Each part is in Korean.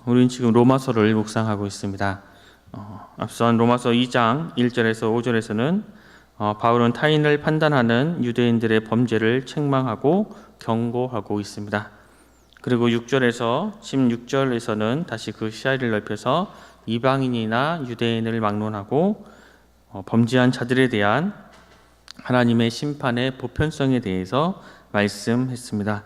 우리는 지금 로마서를 묵상하고 있습니다. 앞선 로마서 2장 1절에서 5절에서는 바울은 타인을 판단하는 유대인들의 범죄를 책망하고 경고하고 있습니다. 그리고 6절에서 16절에서는 다시 그 시야를 넓혀서 이방인이나 유대인을 막론하고 범죄한 자들에 대한 하나님의 심판의 보편성에 대해서 말씀했습니다.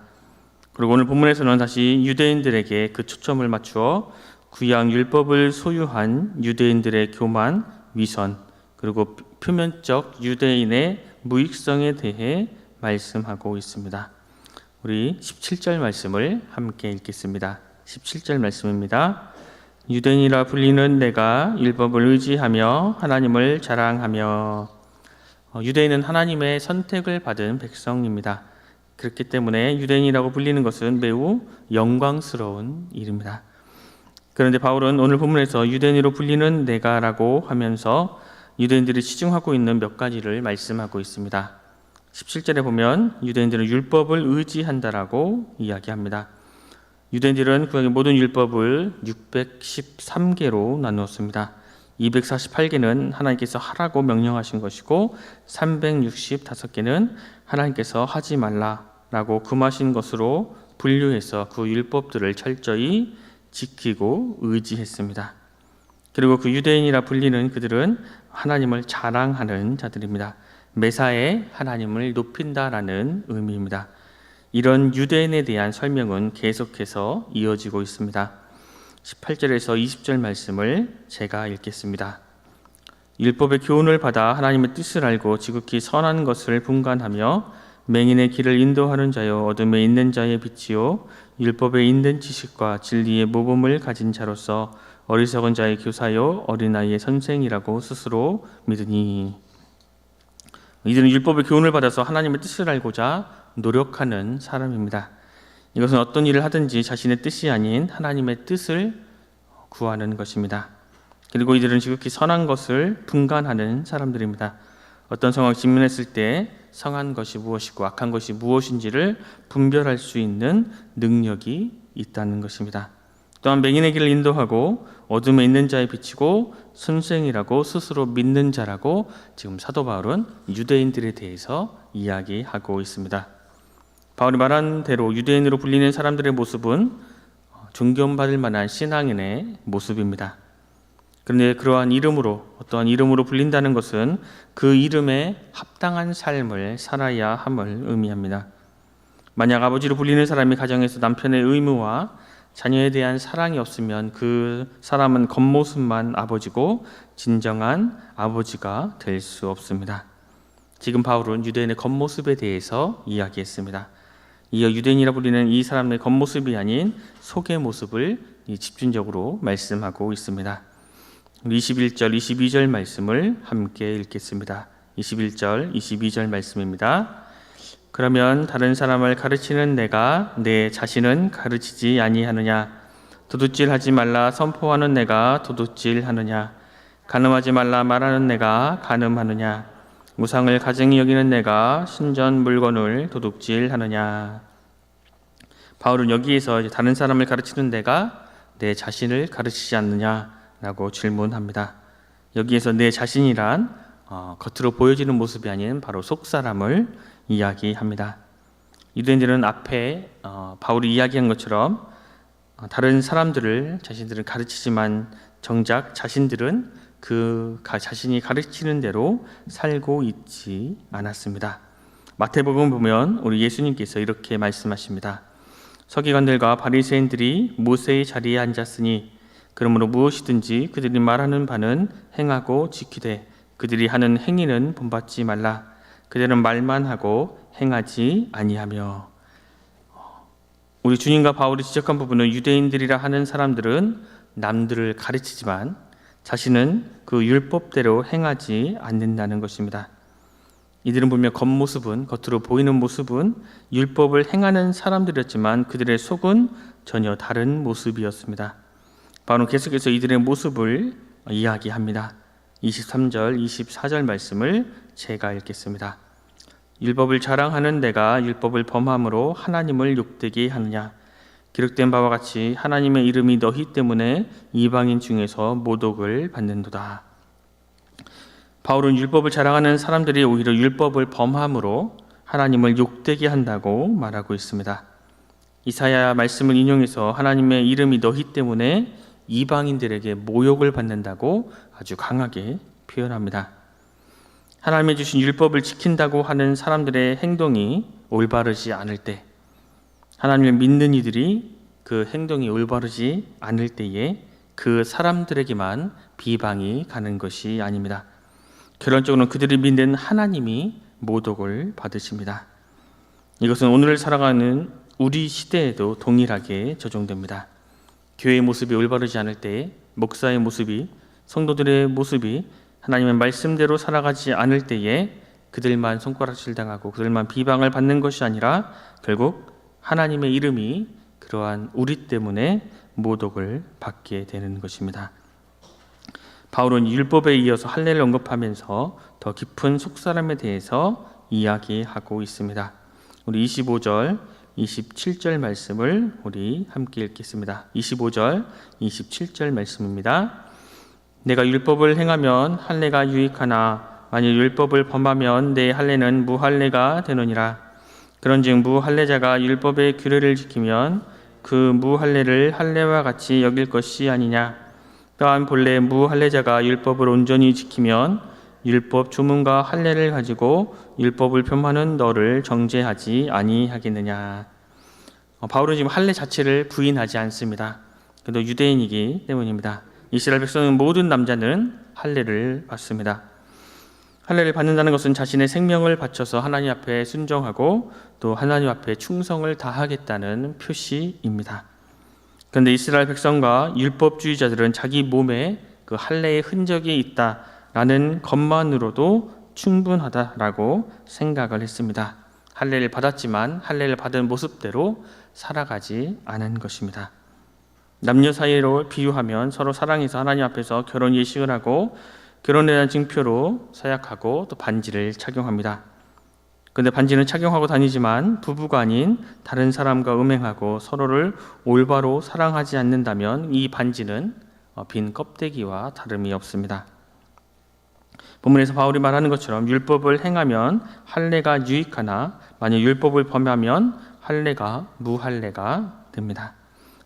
그리고 오늘 본문에서는 다시 유대인들에게 그 초점을 맞추어 구약 율법을 소유한 유대인들의 교만, 위선, 그리고 표면적 유대인의 무익성에 대해 말씀하고 있습니다. 우리 17절 말씀을 함께 읽겠습니다. 17절 말씀입니다. 유대인이라 불리는 내가 율법을 의지하며 하나님을 자랑하며. 유대인은 하나님의 선택을 받은 백성입니다. 그렇기 때문에 유대인이라고 불리는 것은 매우 영광스러운 일입니다. 그런데 바울은 오늘 본문에서 유대인으로 불리는 내가라고 하면서 유대인들이 치중하고 있는 몇 가지를 말씀하고 있습니다. 17절에 보면 유대인들은 율법을 의지한다라고 이야기합니다. 유대인들은 구약의 모든 율법을 613개로 나누었습니다. 248개는 하나님께서 하라고 명령하신 것이고 365개는 하나님께서 하지 말라라고 금하신 것으로 분류해서 그 율법들을 철저히 지키고 의지했습니다. 그리고 그 유대인이라 불리는 그들은 하나님을 자랑하는 자들입니다. 매사에 하나님을 높인다라는 의미입니다. 이런 유대인에 대한 설명은 계속해서 이어지고 있습니다. 18절에서 20절 말씀을 제가 읽겠습니다. 율법의 교훈을 받아 하나님의 뜻을 알고 지극히 선한 것을 분간하며 맹인의 길을 인도하는 자요 어둠에 있는 자의 빛이요 율법에 있는 지식과 진리의 모범을 가진 자로서 어리석은 자의 교사요 어린아이의 선생이라고 스스로 믿으니. 이들은 율법의 교훈을 받아서 하나님의 뜻을 알고자 노력하는 사람입니다. 이것은 어떤 일을 하든지 자신의 뜻이 아닌 하나님의 뜻을 구하는 것입니다. 그리고 이들은 지극히 선한 것을 분간하는 사람들입니다. 어떤 상황을 직면했을 때 선한 것이 무엇이고 악한 것이 무엇인지를 분별할 수 있는 능력이 있다는 것입니다. 또한 맹인의 길을 인도하고 어둠에 있는 자의 빛이고 선생이라고 스스로 믿는 자라고 지금 사도 바울은 유대인들에 대해서 이야기하고 있습니다. 바울이 말한 대로 유대인으로 불리는 사람들의 모습은 존경받을 만한 신앙인의 모습입니다. 그런데 그러한 이름으로, 어떠한 이름으로 불린다는 것은 그 이름에 합당한 삶을 살아야 함을 의미합니다. 만약 아버지로 불리는 사람이 가정에서 남편의 의무와 자녀에 대한 사랑이 없으면 그 사람은 겉모습만 아버지고 진정한 아버지가 될 수 없습니다. 지금 바울은 유대인의 겉모습에 대해서 이야기했습니다. 이어 유대인이라 불리는 이 사람의 겉모습이 아닌 속의 모습을 집중적으로 말씀하고 있습니다. 21절, 22절 말씀을 함께 읽겠습니다. 21절, 22절 말씀입니다. 그러면 다른 사람을 가르치는 내가 내 자신은 가르치지 아니하느냐? 도둑질하지 말라 선포하는 내가 도둑질하느냐? 간음하지 말라 말하는 내가 간음하느냐? 우상을 가증히 여기는 내가 신전 물건을 도둑질하느냐? 바울은 여기에서 다른 사람을 가르치는 내가 내 자신을 가르치지 않느냐라고 질문합니다. 여기에서 내 자신이란 겉으로 보여지는 모습이 아닌 바로 속사람을 이야기합니다. 유대인들은 앞에 바울이 이야기한 것처럼 다른 사람들을 자신들은 가르치지만 정작 자신들은 그 자신이 가르치는 대로 살고 있지 않았습니다. 마태복음 보면 우리 예수님께서 이렇게 말씀하십니다. 서기관들과 바리새인들이 모세의 자리에 앉았으니 그러므로 무엇이든지 그들이 말하는 바는 행하고 지키되 그들이 하는 행위는 본받지 말라. 그들은 말만 하고 행하지 아니하며. 우리 주님과 바울이 지적한 부분은 유대인들이라 하는 사람들은 남들을 가르치지만 자신은 그 율법대로 행하지 않는다는 것입니다. 이들은 분명 겉모습은, 겉으로 보이는 모습은 율법을 행하는 사람들이었지만 그들의 속은 전혀 다른 모습이었습니다. 바울은 계속해서 이들의 모습을 이야기합니다. 23절, 24절 말씀을 제가 읽겠습니다. 율법을 자랑하는 내가 율법을 범함으로 하나님을 욕되게 하느냐? 기록된 바와 같이 하나님의 이름이 너희 때문에 이방인 중에서 모독을 받는도다. 바울은 율법을 자랑하는 사람들이 오히려 율법을 범함으로 하나님을 욕되게 한다고 말하고 있습니다. 이사야 말씀을 인용해서 하나님의 이름이 너희 때문에 이방인들에게 모욕을 받는다고 아주 강하게 표현합니다. 하나님이 주신 율법을 지킨다고 하는 사람들의 행동이 올바르지 않을 때, 하나님을 믿는 이들이 그 행동이 올바르지 않을 때에 그 사람들에게만 비방이 가는 것이 아닙니다. 결론적으로는 그들이 믿는 하나님이 모독을 받으십니다. 이것은 오늘 살아가는 우리 시대에도 동일하게 적용됩니다. 교회의 모습이 올바르지 않을 때, 목사의 모습이, 성도들의 모습이 하나님의 말씀대로 살아가지 않을 때에 그들만 손가락질 당하고 그들만 비방을 받는 것이 아니라 결국 하나님의 이름이 그러한 우리 때문에 모독을 받게 되는 것입니다. 바울은 율법에 이어서 할례를 언급하면서 더 깊은 속사람에 대해서 이야기하고 있습니다. 우리 25절, 27절 말씀을 우리 함께 읽겠습니다. 25절, 27절 말씀입니다. 내가 율법을 행하면 할례가 유익하나 만일 율법을 범하면 내 할례는 무할례가 되느니라. 그런즉 무할례자가 율법의 규례를 지키면 그 무할례를 할례와 같이 여길 것이 아니냐. 또한 본래 무할례자가 율법을 온전히 지키면 율법 조문과 할례를 가지고 율법을 범하는 너를 정죄하지 아니하겠느냐. 바울은 지금 할례 자체를 부인하지 않습니다. 그래도 유대인이기 때문입니다. 이스라엘 백성은 모든 남자는 할례를 받습니다. 할례를 받는다는 것은 자신의 생명을 바쳐서 하나님 앞에 순종하고 또 하나님 앞에 충성을 다하겠다는 표시입니다. 그런데 이스라엘 백성과 율법주의자들은 자기 몸에 그 할례의 흔적이 있다라는 것만으로도 충분하다라고 생각을 했습니다. 할례를 받았지만 할례를 받은 모습대로 살아가지 않은 것입니다. 남녀 사이로 비유하면 서로 사랑해서 하나님 앞에서 결혼 예식을 하고 결혼에 대한 증표로 서약하고 또 반지를 착용합니다. 그런데 반지는 착용하고 다니지만 부부가 아닌 다른 사람과 음행하고 서로를 올바로 사랑하지 않는다면 이 반지는 빈 껍데기와 다름이 없습니다. 본문에서 바울이 말하는 것처럼 율법을 행하면 할례가 유익하나 만약 율법을 범하면 할례가 무할례가 됩니다.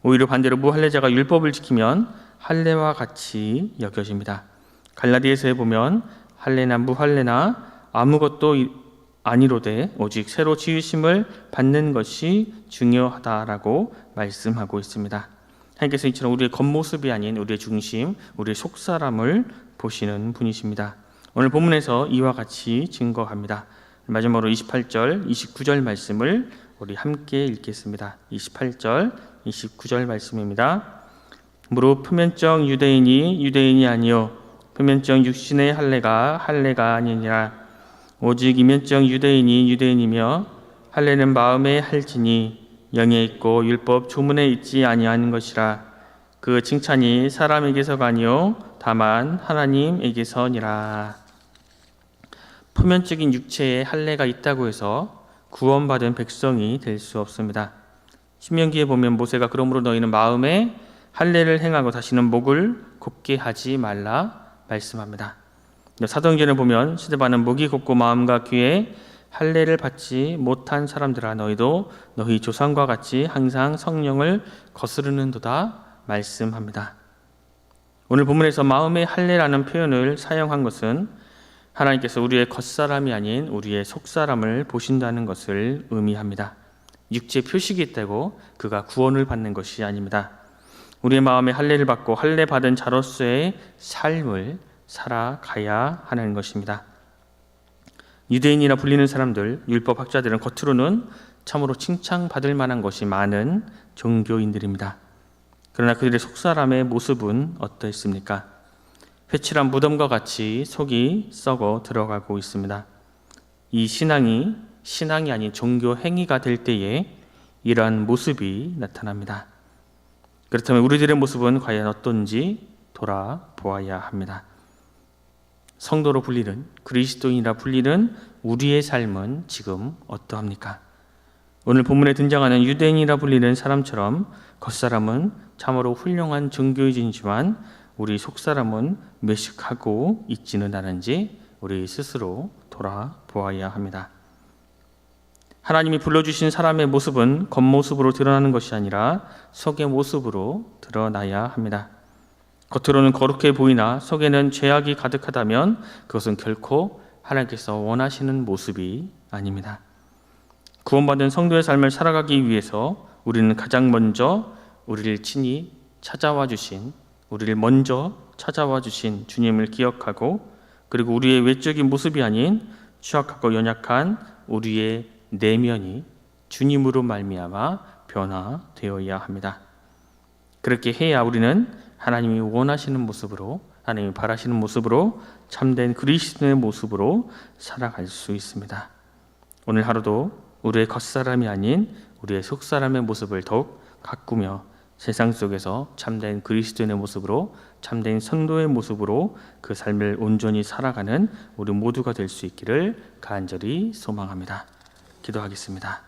오히려 반대로 무할례자가 율법을 지키면 할례와 같이 여겨집니다. 갈라디아서에 보면 할례나 무할례나 아무것도 아니로되 오직 새로 지으심을 받는 것이 중요하다라고 말씀하고 있습니다. 하나님께서 이처럼 우리의 겉모습이 아닌 우리의 중심, 우리의 속사람을 보시는 분이십니다. 오늘 본문에서 이와 같이 증거합니다. 마지막으로 28절, 29절 말씀을 우리 함께 읽겠습니다. 28절, 29절 말씀입니다. 무릇 표면적 유대인이 유대인이 아니요 표면적 육신의 할례가 할례가 아니니라. 오직 이면적 유대인이 유대인이며 할례는 마음에 할지니 영에 있고 율법 조문에 있지 아니하는 것이라. 그 칭찬이 사람에게서가 아니요 다만 하나님에게서니라. 표면적인 육체에 할례가 있다고 해서 구원받은 백성이 될 수 없습니다. 신명기에 보면 모세가 그러므로 너희는 마음에 할례를 행하고 다시는 목을 곱게 하지 말라 말씀합니다. 사도행전을 보면 스데반은 목이 곱고 마음과 귀에 할례를 받지 못한 사람들아 너희도 너희 조상과 같이 항상 성령을 거스르는도다 말씀합니다. 오늘 본문에서 마음의 할례라는 표현을 사용한 것은 하나님께서 우리의 겉사람이 아닌 우리의 속사람을 보신다는 것을 의미합니다. 육체 표식이 있다고 그가 구원을 받는 것이 아닙니다. 우리의 마음에 할례를 받고 할례 받은 자로서의 삶을 살아가야 하는 것입니다. 유대인이라 불리는 사람들, 율법학자들은 겉으로는 참으로 칭찬받을 만한 것이 많은 종교인들입니다. 그러나 그들의 속사람의 모습은 어떠했습니까? 회칠한 무덤과 같이 속이 썩어 들어가고 있습니다. 이 신앙이 아닌 종교 행위가 될 때에 이러한 모습이 나타납니다. 그렇다면 우리들의 모습은 과연 어떤지 돌아보아야 합니다. 성도로 불리는, 그리스도인이라 불리는 우리의 삶은 지금 어떠합니까? 오늘 본문에 등장하는 유대인이라 불리는 사람처럼 겉사람은 참으로 훌륭한 정교의진이지만 우리 속사람은 매식하고 있지는 않은지 우리 스스로 돌아보아야 합니다. 하나님이 불러주신 사람의 모습은 겉모습으로 드러나는 것이 아니라 속의 모습으로 드러나야 합니다. 겉으로는 거룩해 보이나 속에는 죄악이 가득하다면 그것은 결코 하나님께서 원하시는 모습이 아닙니다. 구원받은 성도의 삶을 살아가기 위해서 우리는 가장 먼저 우리를 친히 찾아와 주신, 우리를 먼저 찾아와 주신 주님을 기억하고, 그리고 우리의 외적인 모습이 아닌 취약하고 연약한 우리의 내면이 주님으로 말미암아 변화되어야 합니다. 그렇게 해야 우리는 하나님이 원하시는 모습으로, 하나님이 바라시는 모습으로, 참된 그리스도의 모습으로 살아갈 수 있습니다. 오늘 하루도 우리의 겉사람이 아닌 우리의 속사람의 모습을 더욱 가꾸며 세상 속에서 참된 그리스도인의 모습으로, 참된 성도의 모습으로 그 삶을 온전히 살아가는 우리 모두가 될 수 있기를 간절히 소망합니다. 기도하겠습니다.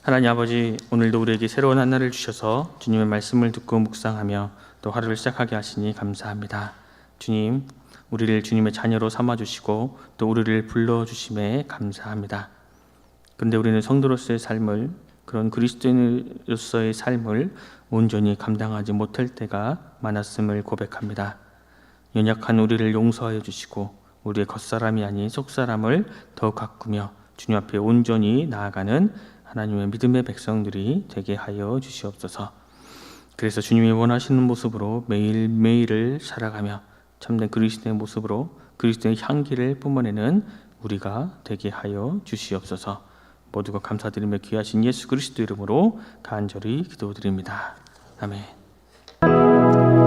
하나님 아버지, 오늘도 우리에게 새로운 한 날을 주셔서 주님의 말씀을 듣고 묵상하며 또 하루를 시작하게 하시니 감사합니다. 주님, 우리를 주님의 자녀로 삼아주시고 또 우리를 불러주심에 감사합니다. 그런데 우리는 성도로서의 삶을, 그런 그리스도인으로서의 삶을 온전히 감당하지 못할 때가 많았음을 고백합니다. 연약한 우리를 용서하여 주시고 우리의 겉사람이 아닌 속사람을 더 가꾸며 주님 앞에 온전히 나아가는 하나님의 믿음의 백성들이 되게 하여 주시옵소서. 그래서 주님이 원하시는 모습으로 매일매일을 살아가며 참된 그리스도의 모습으로 그리스도의 향기를 뿜어내는 우리가 되게 하여 주시옵소서. 모두가 감사드리며 귀하신 예수 그리스도 이름으로 간절히 기도드립니다. 아멘.